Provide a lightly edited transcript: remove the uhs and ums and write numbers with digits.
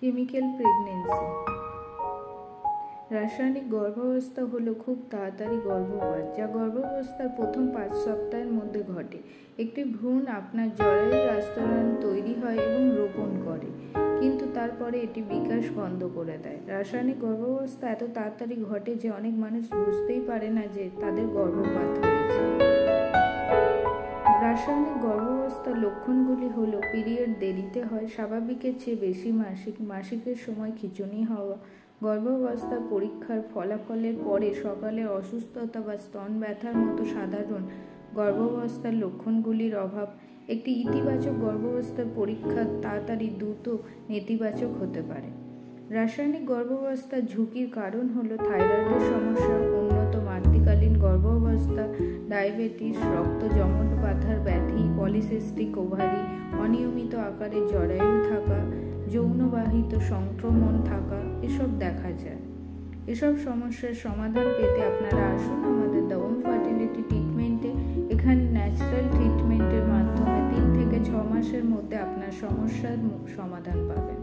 Chemical pregnancy. রাসায়নিক গর্ভাবস্থা হলো খুব তাড়াতাড়ি গর্ভপাত, যা গর্ভাবস্থার প্রথম 5 সপ্তাহের মধ্যে ঘটে। একটি ভ্রূণ আপনার জরায়ুর আস্তরণ তৈরি হয় এবং রোপণ করে, কিন্তু তারপরে এটি বিকাশ বন্ধ করে দেয়। রাসায়নিক গর্ভাবস্থা এত তাড়াতাড়ি ঘটে যে অনেক মানুষ বুঝতেই পারে না যে তাদের গর্ভপাত হয়েছে। রাসায়নিক গর্ভাবস্থার লক্ষণগুলি হলো পিরিয়ড দেরিতে হয়, স্বাভাবিকের চেয়ে বেশি মাসিকের সময় খিঁচুনি হওয়া, গর্ভাবস্থা পরীক্ষার ফলাফলের পরে সকালে অসুস্থতা বা স্তন ব্যথার মতো সাধারণ গর্ভাবস্থার লক্ষণগুলির অভাব। একটি ইতিবাচক গর্ভাবস্থার পরীক্ষা তাড়াতাড়ি দ্রুত নেতিবাচক হতে পারে। রাসায়নিক গর্ভাবস্থার ঝুঁকির কারণ হলো থাইরয়েডের সমস্যা, উন্নত মাতৃকালীন গর্ভাবস্থা, ডায়াবেটিস, রক্ত জমাট বাঁধার ব্যাধি, পলিসিস্টিক ওভারি, অনিয়মিত আকারের জরায়ু থাকা, যৌনবাহিত সংক্রমণ থাকা, এসব দেখা যায়। এসব সমস্যার সমাধান পেতে আপনারা আসুন আমাদের দ্য ওম ফার্টিলিটি ট্রিটমেন্টে। এখানে ন্যাচারাল ট্রিটমেন্টের মাধ্যমে 3 থেকে 6 মাসের মধ্যে আপনার সমস্যার সমাধান পাবেন।